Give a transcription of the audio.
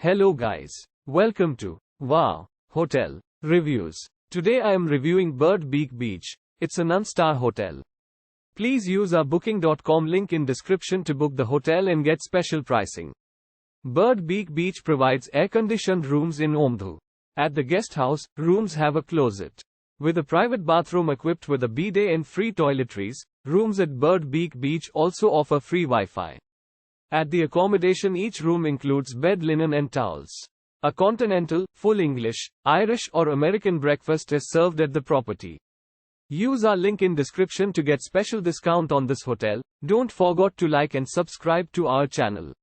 Hello guys. Welcome to Wow Hotel Reviews. Today I am reviewing Bird Beak Beach. It's a non-star hotel. Please use our booking.com link in description to book the hotel and get special pricing. Bird Beak Beach provides air-conditioned rooms in Omadhoo. At the guest house, rooms have a closet with a private bathroom equipped with a bidet and free toiletries. Rooms at Bird Beak Beach also offer free Wi-Fi. At the accommodation, each room includes bed linen and towels. A continental, full English, Irish or American breakfast is served at the property. Use our link in description to get special discount on this hotel. Don't forget to like and subscribe to our channel.